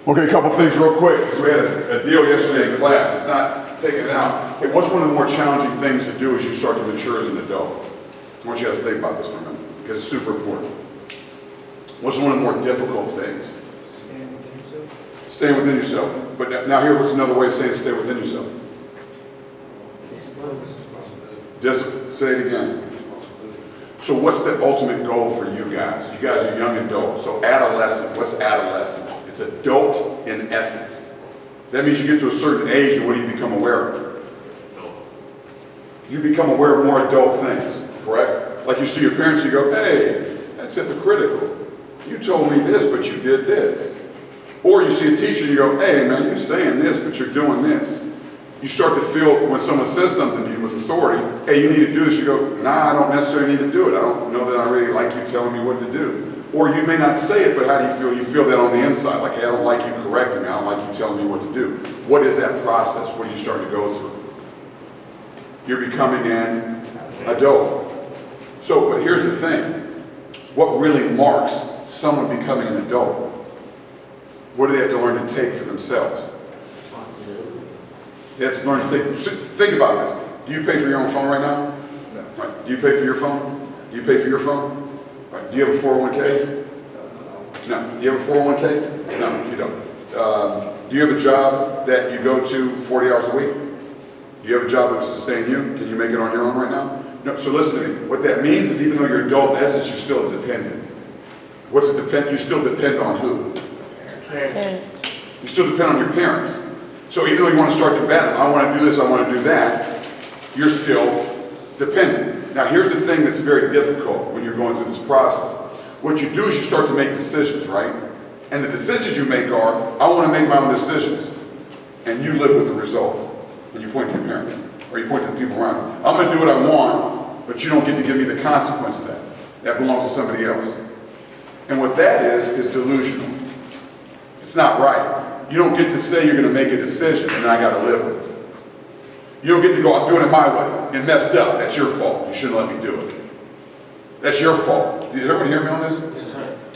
Okay, a couple things real quick, because we had a deal yesterday in class. It's not taking it out. Hey, what's one of the more challenging things to do as you start to mature as an adult? I want you guys to think about this for a minute, because it's super important. What's one of the more difficult things? Staying within yourself. Staying within yourself. But now here's another way of saying stay within yourself. Discipline. Say it again. So what's the ultimate goal for you guys? You guys are young adults. So adolescent, what's adolescent? It's adult in essence. That means you get to a certain age, and what do you become aware of? You become aware of more adult things, correct? Like you see your parents, you go, hey, that's hypocritical. You told me this, but you did this. Or you see a teacher, and you go, hey man, you're saying this, but you're doing this. You start to feel when someone says something to you with authority, hey, you need to do this, you go, nah, I don't necessarily need to do it. I don't know that I really like you telling me what to do. Or you may not say it, but how do you feel? You feel that on the inside, like, hey, I don't like you correcting me, I don't like you telling me what to do. What is that process? What do you start to go through? You're becoming an adult. So, but here's the thing. What really marks someone becoming an adult? What do they have to learn to take for themselves? They have to learn to take, think about this. Do you pay for your own phone right now? No. Right. Do you pay for your phone? Do you pay for your phone? Right. Do you have a 401k? No. Do you have a 401k? No, you don't. Do you have a job that you go to 40 hours a week? Do you have a job that will sustain you? Can you make it on your own right now? No. So listen to me. What that means is even though you're adult, in essence, you're still dependent. What's it depend? You still depend on who? Parents. You still depend on your parents. So even though you want to start combating, I want to do this, I want to do that, you're still dependent. Now here's the thing that's very difficult when you're going through this process. What you do is you start to make decisions, right? And the decisions you make are, I want to make my own decisions. And you live with the result. And you point to your parents, or you point to the people around you. I'm going to do what I want, but you don't get to give me the consequence of that. That belongs to somebody else. And what that is delusional. It's not right. You don't get to say you're going to make a decision and I got to live with it. You don't get to go, I'm doing it my way. It messed up. That's your fault. You shouldn't let me do it. That's your fault. Did everyone hear me on this?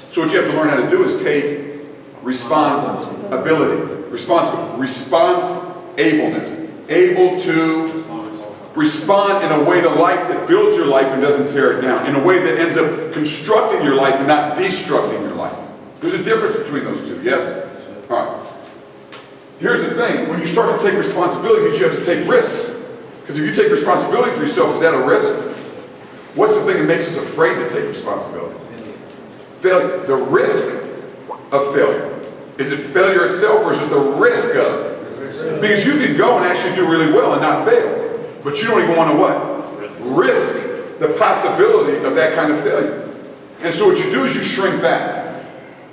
So what you have to learn how to do is take responsibility. Response-ableness. Able to respond in a way to life that builds your life and doesn't tear it down. In a way that ends up constructing your life and not destructing your life. There's a difference between those two, yes? All right. Here's the thing, when you start to take responsibility, it means you have to take risks. Because if you take responsibility for yourself, is that a risk? What's the thing that makes us afraid to take responsibility? Failure. The risk of failure. Is it failure itself or is it the risk of? Because you can go and actually do really well and not fail. But you don't even want to what? Risk the possibility of that kind of failure. And so what you do is you shrink back.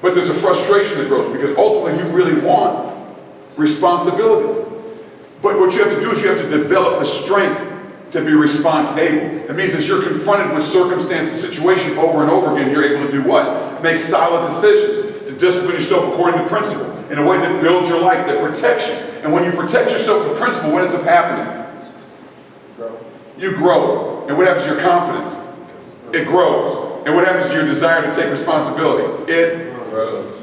But there's a frustration that grows because ultimately you really want responsibility. But what you have to do is you have to develop the strength to be response-able. It means as you're confronted with circumstance and situation over and over again, you're able to do what? Make solid decisions, to discipline yourself according to principle, in a way that builds your life, that protects you. And when you protect yourself with principle, what ends up happening? You grow. And what happens to your confidence? It grows. And what happens to your desire to take responsibility? It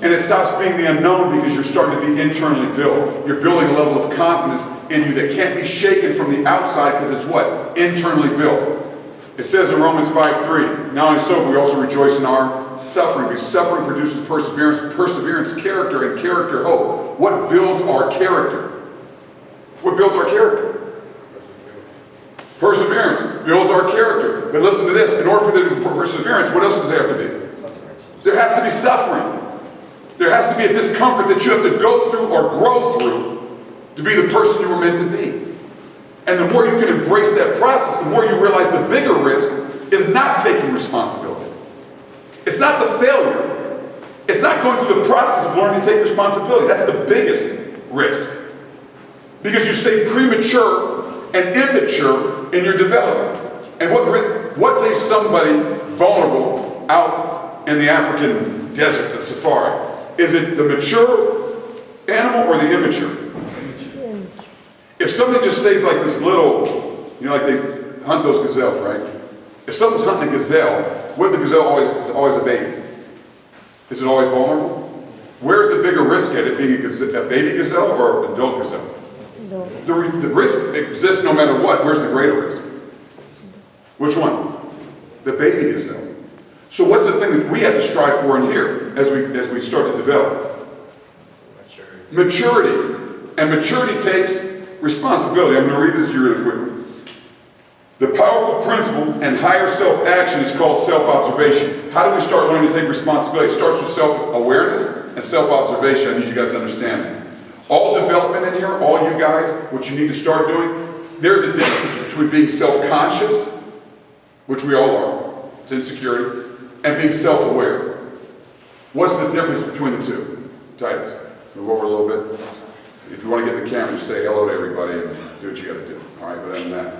and it stops being the unknown because you're starting to be internally built. You're building a level of confidence in you that can't be shaken from the outside because it's what? Internally built. It says in Romans 5:3, not only so, but we also rejoice in our suffering because suffering produces perseverance, perseverance, character, and character, hope. What builds our character? What builds our character? Perseverance builds our character. But listen to this, in order for there to be perseverance, what else does there have to be? There has to be suffering. There has to be a discomfort that you have to go through or grow through to be the person you were meant to be. And the more you can embrace that process, the more you realize the bigger risk is not taking responsibility. It's not the failure. It's not going through the process of learning to take responsibility. That's the biggest risk. Because you stay premature and immature in your development. And what leaves somebody vulnerable out in the African desert, the safari? Is it the mature animal or the immature? If something just stays like this little, like they hunt those gazelles, right? If something's hunting a gazelle, what if the gazelle is always a baby? Is it always vulnerable? Where's the bigger risk at it being a baby gazelle or an adult gazelle? No. The risk exists no matter what. Where's the greater risk? Which one? The baby gazelle. So what's the thing that we have to strive for in here as we start to develop? Maturity. And maturity takes responsibility. I'm going to read this to you really quickly. The powerful principle and higher self-action is called self-observation. How do we start learning to take responsibility? It starts with self-awareness and self-observation. I need you guys to understand that. All development in here, all you guys, what you need to start doing, there's a difference between being self-conscious, which we all are, it's insecurity, and being self-aware. What's the difference between the two? Titus, move over a little bit. If you want to get in the camera, just say hello to everybody and do what you got to do. All right, but other than that,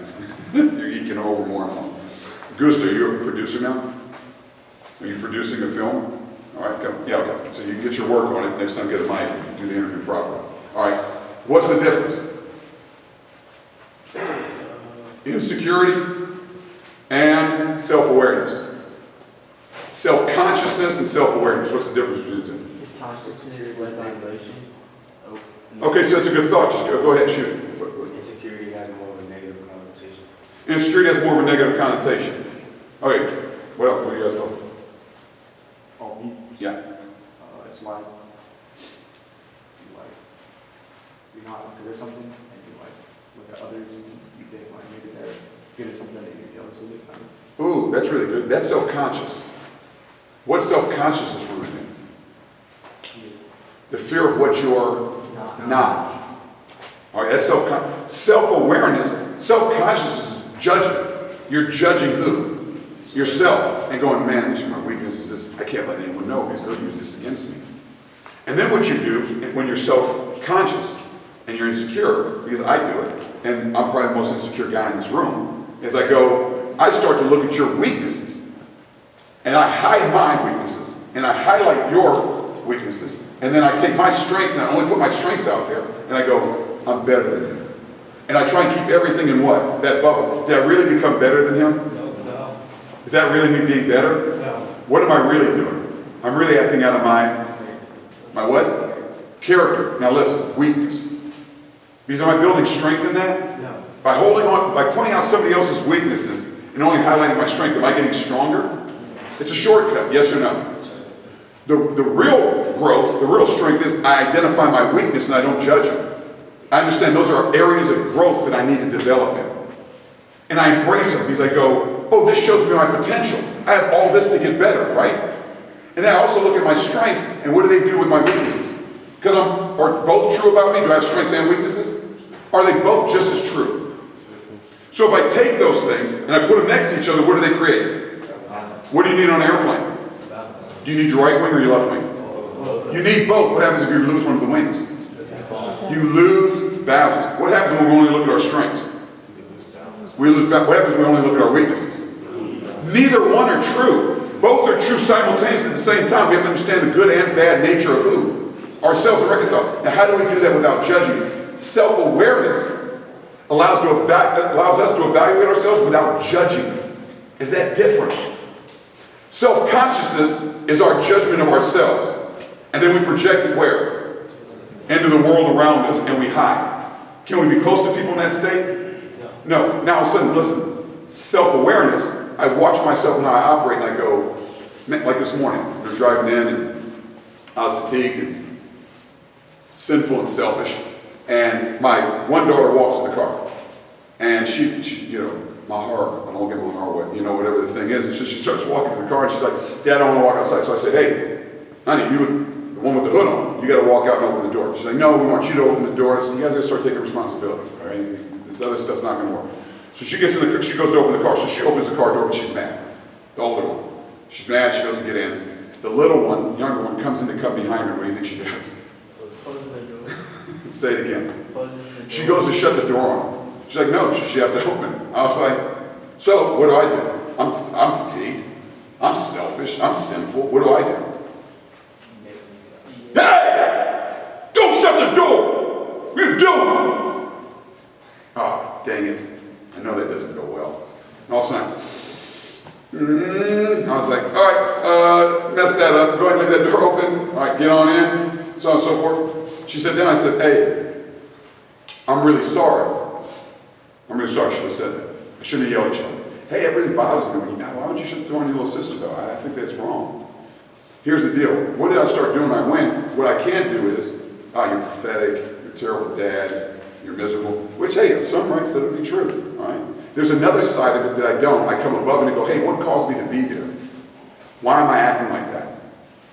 you're eking over more and more. Gusto, are you a producer now? Are you producing a film? All right, come. Yeah, okay. So you can get your work on it. Next time, get a mic and do the interview properly. All right. What's the difference? Insecurity and self-awareness. Self-consciousness and self-awareness. What's the difference between the two? Is consciousness led by emotion? Okay, so that's a good thought. Just go ahead, shoot. Insecurity has more of a negative connotation. Insecurity has more of a negative connotation. Okay, what else? What do you guys know? Oh, me? Yeah. It's like you're not good at something, and you like look at others and you think like maybe they're good at something and you're jealous of it. Kind of. Ooh, that's really good. That's self-conscious. What's self-consciousness rooted in? The fear of what you're not. All right, that's self-awareness. Self-consciousness is judgment. You're judging who? Yourself. And going, man, these are my weaknesses. I can't let anyone know because they'll use this against me. And then what you do when you're self-conscious and you're insecure, because I do it, and I'm probably the most insecure guy in this room, is I start to look at your weaknesses. And I hide my weaknesses. And I highlight your weaknesses. And then I take my strengths and I only put my strengths out there. And I go, I'm better than you. And I try and keep everything in what? That bubble. Did I really become better than him? No. Is that really me being better? No. What am I really doing? I'm really acting out of my what? Character. Now listen, weakness. Because am I building strength in that? No. By holding on, by pointing out somebody else's weaknesses and only highlighting my strength, am I getting stronger? It's a shortcut, yes or no? The real growth, the real strength is I identify my weakness and I don't judge it. I understand those are areas of growth that I need to develop in. And I embrace them because I go, oh, this shows me my potential. I have all this to get better, right? And then I also look at my strengths and what do they do with my weaknesses? Because are both true about me? Do I have strengths and weaknesses? Are they both just as true? So if I take those things and I put them next to each other, what do they create? What do you need on an airplane? Do you need your right wing or your left wing? You need both. What happens if you lose one of the wings? You lose balance. What happens when we only look at our strengths? We lose balance. What happens when we only look at our weaknesses? Neither one are true. Both are true simultaneously at the same time. We have to understand the good and bad nature of who? Ourselves and reconcile. Now, how do we do that without judging? Self-awareness allows us to evaluate ourselves without judging. Is that different? Self-consciousness is our judgment of ourselves. And then we project it where? Into the world around us and we hide. Can we be close to people in that state? No. Now all of a sudden, listen, self-awareness, I watch myself and how I operate and I go, like this morning, we were driving in and I was fatigued and sinful and selfish. And my one daughter walks in the car. And she my heart, I don't get my heart wet, whatever the thing is. And so she starts walking to the car and she's like, Dad, I don't want to walk outside. So I said, hey, honey, you, the one with the hood on, you got to walk out and open the door. She's like, no, we want you to open the door. I said, you guys got to start taking responsibility, all right? This other stuff's not going to work. So she gets in the car, she goes to open the car. So she opens the car door, but she's mad. The older one. She's mad, she goes to get in. The little one, the younger one, comes in to come behind her. What do you think she does? Closes the door. Say it again. Closes the door. She goes to shut the door on him. She's like, no, she have to open it. I was like, so what do? I'm fatigued. I'm selfish. I'm sinful. What do? Hey! Don't shut the door! You do! Oh, dang it. I know that doesn't go well. And all of a sudden, I was like, all right, mess that up. Go ahead and leave that door open. All right, get on in. so on and so forth. She sat down, I said, hey, I'm really sorry. I'm really sorry I should have said that. I shouldn't have yelled at you. Hey, it really bothers me when you, why would you shut the door on your little sister though? I think that's wrong. Here's the deal. What did I start doing when I went? What I can do is, you're pathetic, you're a terrible dad, you're miserable, which, hey, in some rights that would be true, all right? There's another side of it that I don't. I come above it and go, hey, what caused me to be here? Why am I acting like that?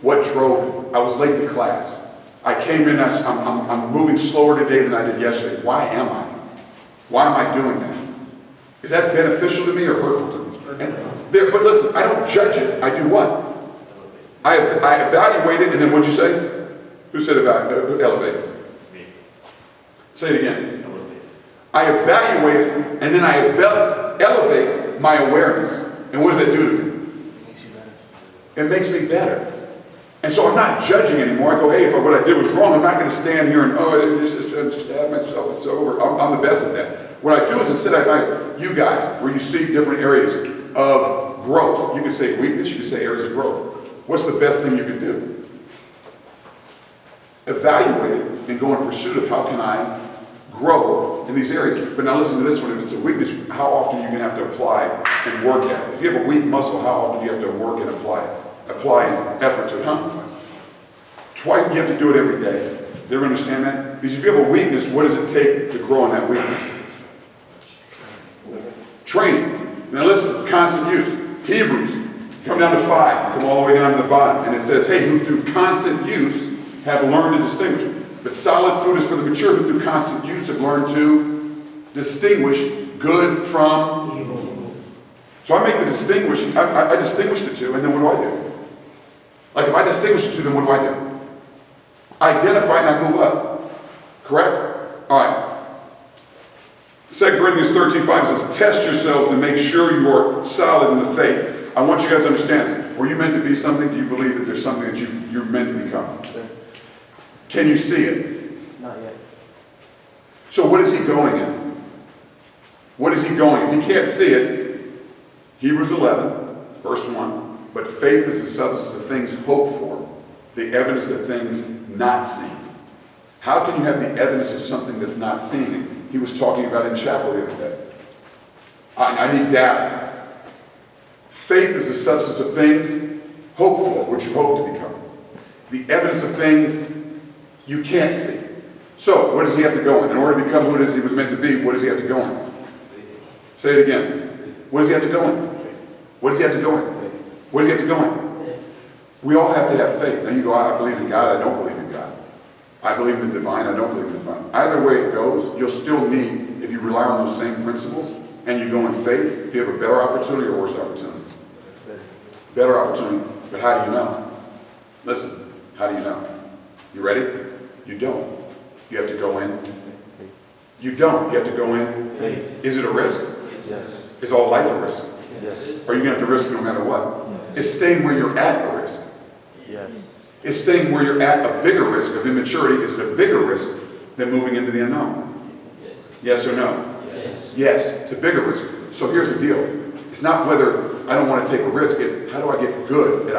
What drove it? I was late to class. I came in, I'm moving slower today than I did yesterday. Why am I? Why am I doing that? Is that beneficial to me or hurtful to me? But listen, I don't judge it. I do what? I evaluate it, and then what'd you say? Who said elevate? Me. Say it again. Elevate. I evaluate it, and then I elevate my awareness. And what does that do to me? It makes me better. And so I'm not judging anymore. I go, hey, if what I did was wrong, I'm not going to stand here and, stab myself, it's over. I'm the best at that. What I do is instead I invite you guys, where you see different areas of growth. You could say weakness, you could say areas of growth. What's the best thing you could do? Evaluate it and go in pursuit of how can I grow in these areas. But now listen to this one. If it's a weakness, how often are you going to have to apply and work at it? If you have a weak muscle, how often do you have to work and apply it? Apply effort to it, huh? Twice, you have to do it every day. Does everyone understand that? Because if you have a weakness, what does it take to grow in that weakness? Training. Now listen, constant use. Hebrews, come down to 5, come all the way down to the bottom, and it says, hey, who through constant use have learned to distinguish. But solid food is for the mature, who through constant use have learned to distinguish good from evil. So I make the distinguish, I distinguish the two, and then what do? Like if I distinguish the two, then what do? I identify and I move up. Correct? All right. 2 Corinthians 13:5 says, test yourselves to make sure you are solid in the faith. I want you guys to understand this. Were you meant to be something? Do you believe that there's something that you're meant to become? Sir, Can you see it? not yet. So what is he going in? What is he going? If he can't see it, Hebrews 11, verse 1, but faith is the substance of things hoped for, the evidence of things not seen. How can you have the evidence of something that's not seen? He was talking about in chapel the other day. I need data. Faith is the substance of things hoped for, what you hope to become. The evidence of things you can't see. So, what does he have to go in? In order to become who it is he was meant to be, what does he have to go in? Say it again. What does he have to go in? What does he have to go in? What does he have to go in? We all have to have faith. Now you go, I believe in God, I don't believe in God. I believe in the divine, I don't believe in the divine. Either way it goes, you'll still need, if you rely on those same principles, and you go in faith, you have a better opportunity or worse opportunity? Better opportunity. But how do you know? Listen, how do you know? You ready? You don't. You have to go in. You don't. You have to go in. Faith. Is it a risk? Yes. Is all life a risk? Yes. Are you going to have to risk no matter what? Is staying where you're at a risk? Yes. Is staying where you're at a bigger risk of immaturity? Is it a bigger risk than moving into the unknown? Yes or no? Yes. Yes, it's a bigger risk. So here's the deal. It's not whether I don't want to take a risk. It's how do I get good at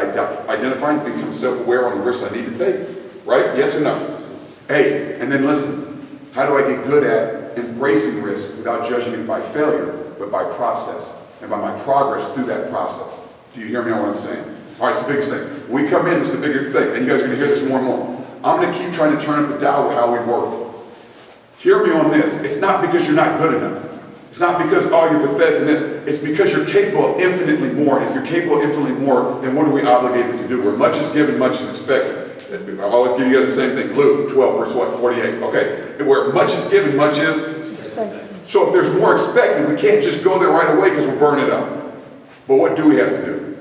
identifying and become self-aware on the risks I need to take? Right? Yes or no? Hey, and then listen. How do I get good at embracing risk without judging it by failure, but by process and by my progress through that process? Do you hear me on what I'm saying? All right, it's the biggest thing. When we come in, it's the bigger thing. And you guys are going to hear this more and more. I'm going to keep trying to turn up the dial with how we work. Hear me on this. It's not because you're not good enough. It's not because, oh, you're pathetic in this. It's because you're capable of infinitely more. And if you're capable of infinitely more, then what are we obligated to do? Where much is given, much is expected. I always give you guys the same thing. Luke 12, verse what? 48. Okay. Where much is given, much is expected. So if there's more expected, we can't just go there right away because we'll burn it up. But what do we have to do?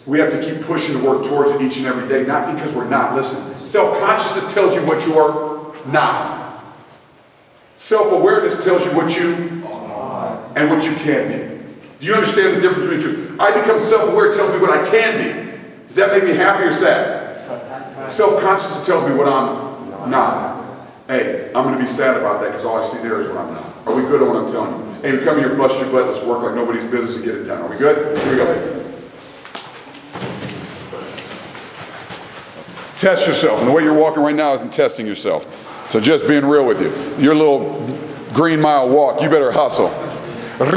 We have to keep pushing to work towards it each and every day, not because we're not. Listen, self-consciousness tells you what you are not. Self-awareness tells you what you are and what you can be. Do you understand the difference between the two? I become self-aware, it tells me what I can be. Does that make me happy or sad? Self-consciousness tells me what I'm not. Hey, I'm going to be sad about that because all I see there is what I'm not. Are we good on what I'm telling you? Hey, we come here, bust your butt, let's work like nobody's business and get it done. Are we good? Here we go. Test yourself. And the way you're walking right now isn't testing yourself. So just being real with you. Your little Green Mile walk, you better hustle.